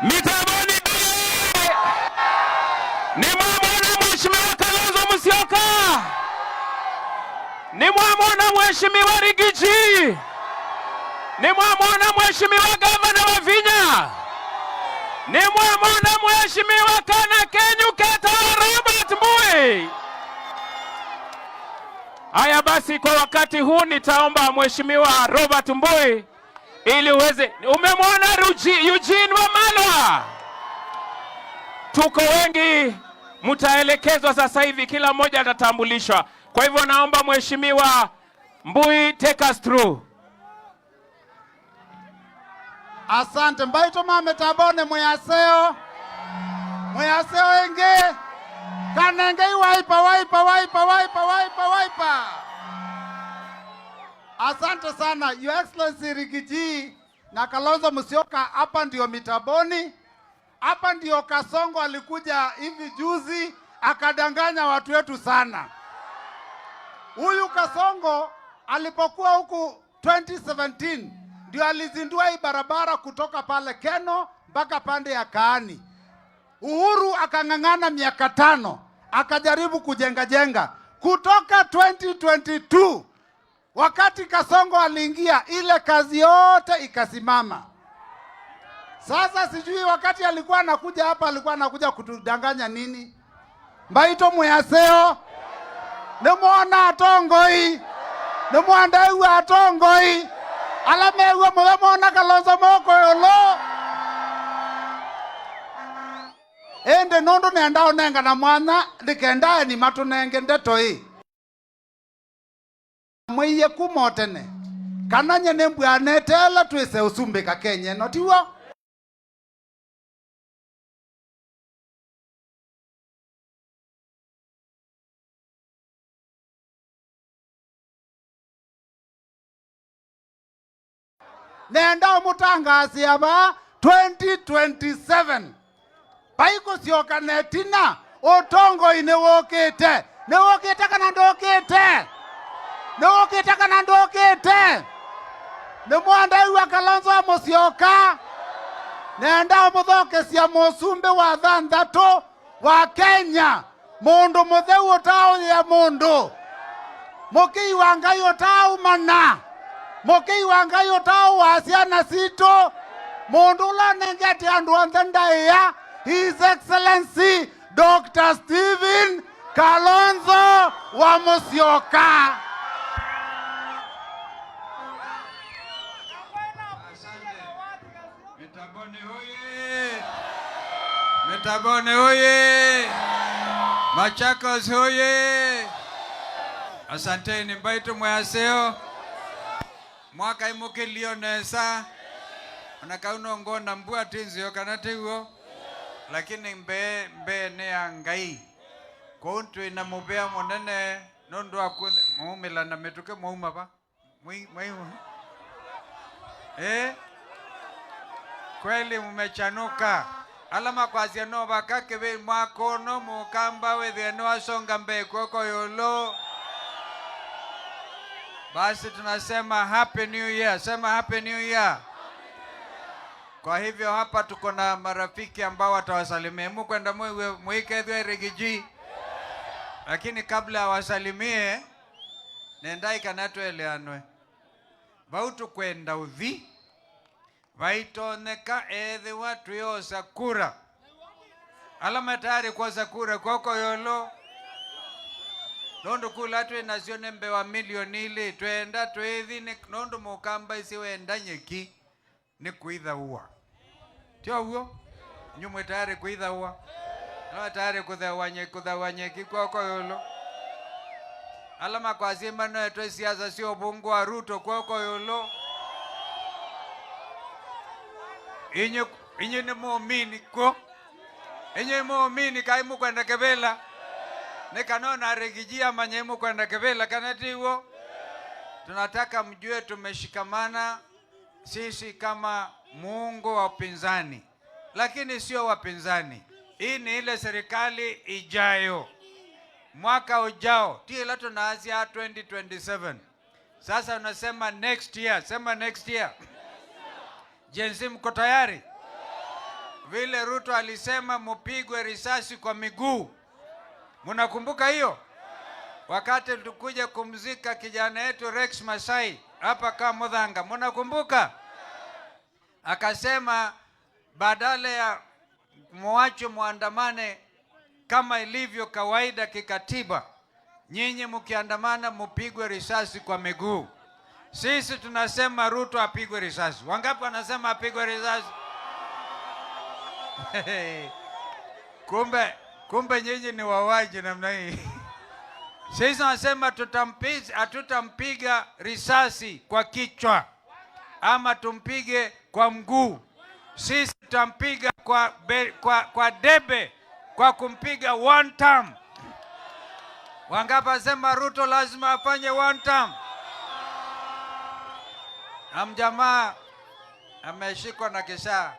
Mitaboni ni mwamona Mheshimiwa Kalonzo Musyoka, ni mwamona Mheshimiwa Rigiji, ni mwamona Mheshimiwa Gavana wa Vinya, ni mwamona Mheshimiwa Kana Kenyu Keta Robert Mbui. Haya basi, kwa wakati huu nitaomba Mheshimiwa Robert Mbui ili uweze. Umemwona Eugene Wamalwa? Tuko wengi, mtaelekezwa sasa hivi, kila mmoja atatambulishwa. Kwa hivyo naomba Mheshimiwa Mbui, take us through. Asante mbaito mame tabone muyaseo enge kanenge waipa. Asante sana Your Excellency Rigiji na Kalonzo Musyoka. Hapa ndio Mitaboni, hapa ndio Kasongo alikuja hivi juzi akadanganya watu wetu sana. Huyu Kasongo alipokuwa huku 2017 ndio alizindua hii barabara kutoka pale Keno mpaka pande ya Kaani. Uhuru akang'ang'ana miaka 5 akajaribu kujenga. Kutoka 2022 wakati Kasongo aliingia, ile kazi yote ikasimama. Sasa sijui wakati alikuwa anakuja hapa alikuwa anakuja kutudanganya nini? Mbaito muyaseo nemwona atongoi nemwandaiwe atongoi alamewe mwemona Kalonzo moko yolo ende nondo neandao nenga na mwana likendae ni matunenge ndeto hii mwiye kumotene kananye nembwanetela twise usumbika Kenya notiwo. Nenda mutangasi aba 2027 paiko sioka netina otongo inewokete kana ndokete nemwandai wa Kalonzo Musyoka nenda muthoke cia musumbi wa thanthatu wa Kenya mundu mutheu utao ya mundu mukii wa Ngai utao mana mukii wa Ngai utao wa ciana cito mundu la nengete andu onthe ndaiya His Excellency Dr. Stephen Kalonzo wa Musyoka. Mitaboni hoye! Machakos hoye! Asanteni mbaito mwaseo. Mwaka imuke lionesa. Onakauno ngona mbua tinzi yokanate huo. Lakini mbe ne angai. Kontu ina mubea monene nondo akudhe. Muumila na metuke muuma ba. Muimu. Kweli mumechanuka. Alama kwa ziano bakake we mwakono mukamba we ziano asonga mbe koko yolo. Basi tunasema Happy New Year. Sema Happy New Year. Kwa hivyo hapa tuko na marafiki ambao watawasalimia. Mukwenda muike dhwe Rigiji. Lakini kabla awasalimie nendai kanatu eleanwe. Bautu kwenda uvi. Vaitoneka edhi watu yo sakura. Alama tayari kwa sakura koko yolo. Nondo kula tuwe nasione mbewa milioni ili. Tuenda tuedhi nondo mukamba isiwe endanyeki. Ni kuidha uwa. Tio huo? Nyumwe tayari kuidha uwa. Alama tayari kudhawanyeki koko yolo. Alama kwa zima no eto siasa sio bungu wa Ruto koko yolo. Inye ni muumini ko. Inye muumini kaimu kwenda Kebela. Ni kanona Rigijia manyemu kwenda Kebela kanati huo. Tunataka mjue tumeshikamana sisi kama muungo wa upinzani. Lakini sio wapinzani. Hii ni ile serikali ijayo. Mwaka ujao. Tila tunaanzia 2027. Sasa unasema next year. Sema next year. Jensi mko tayari? vile Ruto alisema mupigwe risasi kwa miguu. Mnakumbuka hiyo? Wakati tulikuja kumzika kijana yetu Rex Masai hapa kama Mudhanga, mnakumbuka? Akasema badala ya muache muandamane kama ilivyo kawaida kikatiba, nyinyi mkiandamana mupigwe risasi kwa miguu. Sisi tunasema Ruto apigwe risasi. Wangapi wanasema apigwe risasi? Kumbe nyinyi ni wawaji namna hii. Sisi tunasema hatutampiga risasi kwa kichwa ama tumpige kwa mguu. Sisi tutampiga kwa debe, kwa kumpiga one term. Wangapi wasema Ruto lazima afanye one term? Amjamaa ameshikwa na kisha.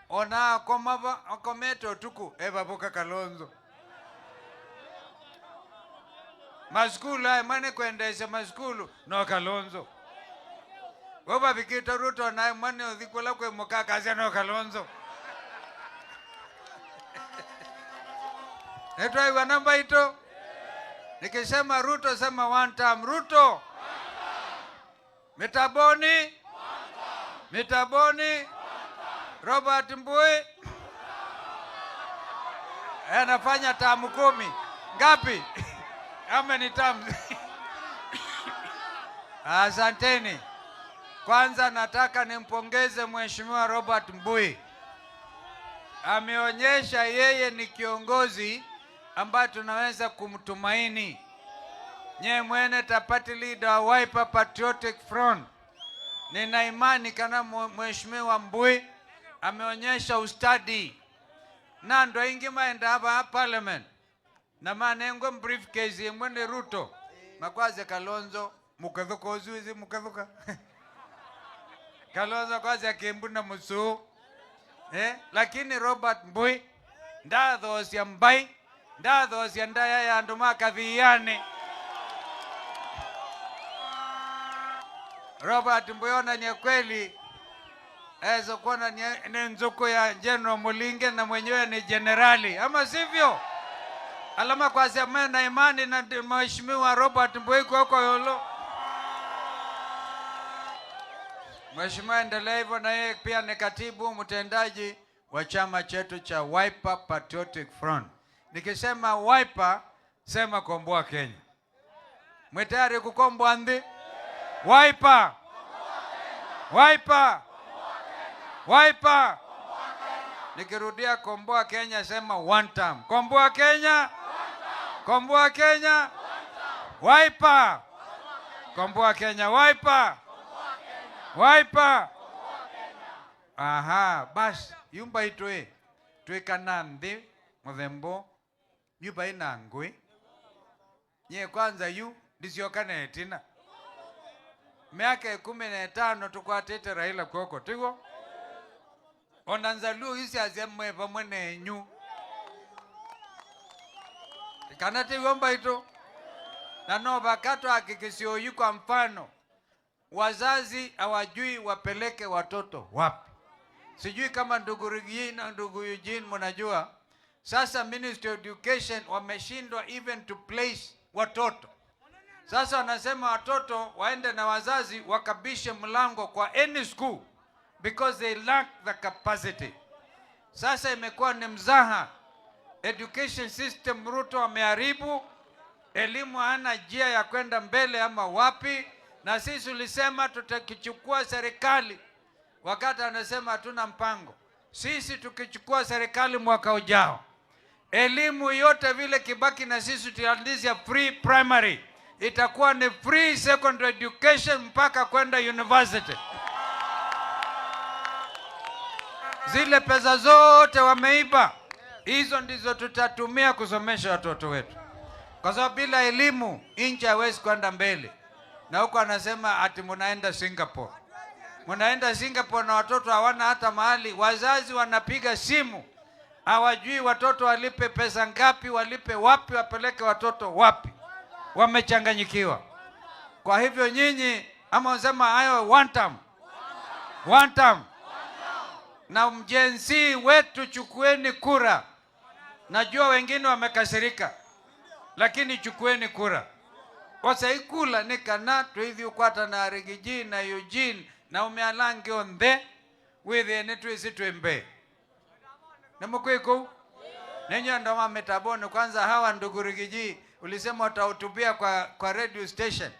Ona komaba akometo tuku ebabuka Kalonzo. Maskulu ay mane kuendesha maskulu no Kalonzo. Goba bikita Ruto na mane odhikola kwe mukaka no Kalonzo. Neto iwa namba ito. Nikisema Ruto sema one time. Ruto. Mitaboni. Mitaboni. Robert Mbui. Anafanya tamu 10. Ngapi? Ama ni tamu? Asanteni. Kwanza nataka nimpongeze Mheshimiwa Robert Mbui. Ameonyesha yeye ni kiongozi ambaye tunaweza kumtumaini. Nye mwene party leader wa Wiper Patriotic Front. Nina imani kana Mheshimiwa Mbui ameonyesha ustadi. Na ndo ingi maenda hapa parliament. Na manengo briefcase mwene Ruto. Makwaze Kalonzo mukadhuka uzuizi mukadhuka. Kalonzo kwaze akimbuna musu. Lakini Robert Mbui ndadhosi ya mbai, ndadhosi ya ndaya ya andumaka dhiyane. Robert Mbui ona ni kweli ezo kuona ni nzuko ya General Mulinge na mwenyewe ni generali, ama sivyo? Alama kwa sema na imani na Mheshimiwa Robert Mbui kwa yolo. Mheshimiwa endelea hivyo, na yeye pia ni katibu mtendaji wa chama chetu cha Wiper Patriotic Front. Nikisema Wiper, sema komboa Kenya. Mwetayari kukomboa ndi? Wiper. Wiper. Wiper. Nikirudia komboa Kenya sema one time. Komboa Kenya. Komboa Kenya. Wiper. Komboa Kenya. Wiper. Wiper. Aha, basi yumba itoe. Tueka nandi mudhembo. Yuba inangwe. Nye kwanza yu disiokane etina. Miaka 15 tukwa tete Raila koko. Tigo? Onanzalu isi azemwe pamwene nyu. Kanati yumba ito. Na no bakato hakikisio yu kwa mfano. Wazazi hawajui wapeleke watoto wapi. Sijui kama ndugu Rigiji na ndugu Eugene mnajua. Sasa Ministry of Education wameshindwa even to place watoto. Sasa wanasema watoto waende na wazazi wakabishe mlango kwa any school because they lack the capacity. Sasa imekuwa ni mzaha. Education system Ruto ameharibu. Elimu hana njia ya kwenda mbele ama wapi. Na sisi ulisema tutakichukua serikali. Wakati anasema hatuna mpango. Sisi tukichukua serikali mwaka ujao, elimu yote vile Kibaki na sisi tutaanzisha free primary. Itakuwa ni free secondary education mpaka kwenda university. Zile pesa zote wameiba, hizo ndizo tutatumia kusomesha watoto wetu. Kwa sababu bila elimu nchi haiwezi kwenda mbele. Na huko anasema ati munaenda Singapore. Munaenda Singapore na watoto hawana hata mahali. Wazazi wanapiga simu, hawajui watoto walipe pesa ngapi, walipe wapi, wapeleke watoto wapi. Wamechanganyikiwa. Kwa hivyo nyinyi ama unasema hayo one time. One time. na mjenzi wetu, chukueni kura. Najua wengine wamekasirika, lakini chukueni kura. Wasaikula ni kana tuithi ukwata na Rigiji na Eugene na umealange onthe withe ni twisi twembe. Namukwiko? Nenyo ndoma metabone kwanza hawa ndugu Rigiji ulisema utahutubia kwa radio station.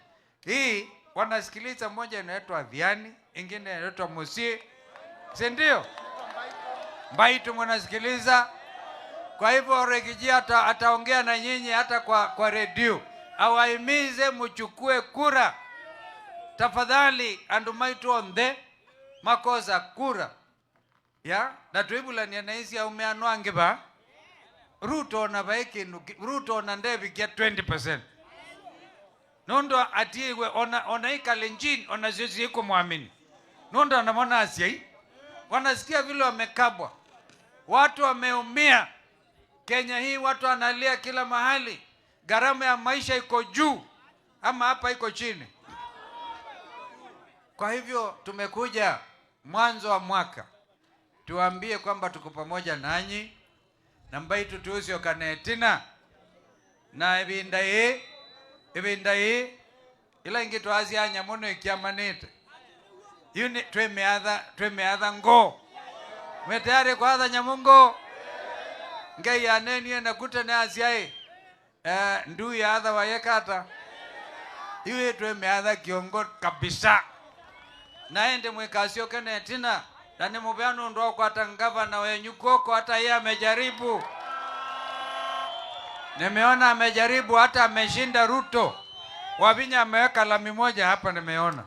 Hii wanasikiliza, moja inaitwa Viani, ingine inaitwa Musie. Si ndio? Mbaitu mnasikiliza. Kwa hivyo Rigiji ataongea na nyinyi hata kwa radio. Awaimize muchukue kura. Tafadhali andumaitu onthe makosa kura. Ya, na tuibula ni anaisi ya umeanwange ba. Ruto na baiki, Ruto na ndevi kia 20%. Nondo atiwe ona ikalenjini, ona zizi hiko muamini. Nondo anamona asia hii. Wanasikia vile wamekabwa. Watu wameumia. Kenya hii watu analia kila mahali. Gharama ya maisha iko juu ama hapa iko chini. Kwa hivyo tumekuja mwanzo wa mwaka tuambie kwamba tuko pamoja nanyi, na mbaitu tuusio kanetina na ibinda hii ila ingi tuazi anya mono ikiamanite yuni twemeadha ngo metayari kwa adha nyamungo ngai ya neni na kuta na asiai ndu ya adha wayekata iwe twemeadha kiongo kabisa naende mwekasio kanetina na ni mubeano ndo kwa tangava na wenyukoko hata yeye amejaribu. Nimeona amejaribu hata ameshinda Ruto. Wavinya ameweka lami moja hapa nimeona.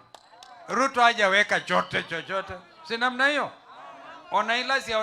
Ruto hajaweka chochote. Si namna hiyo. Ona ila si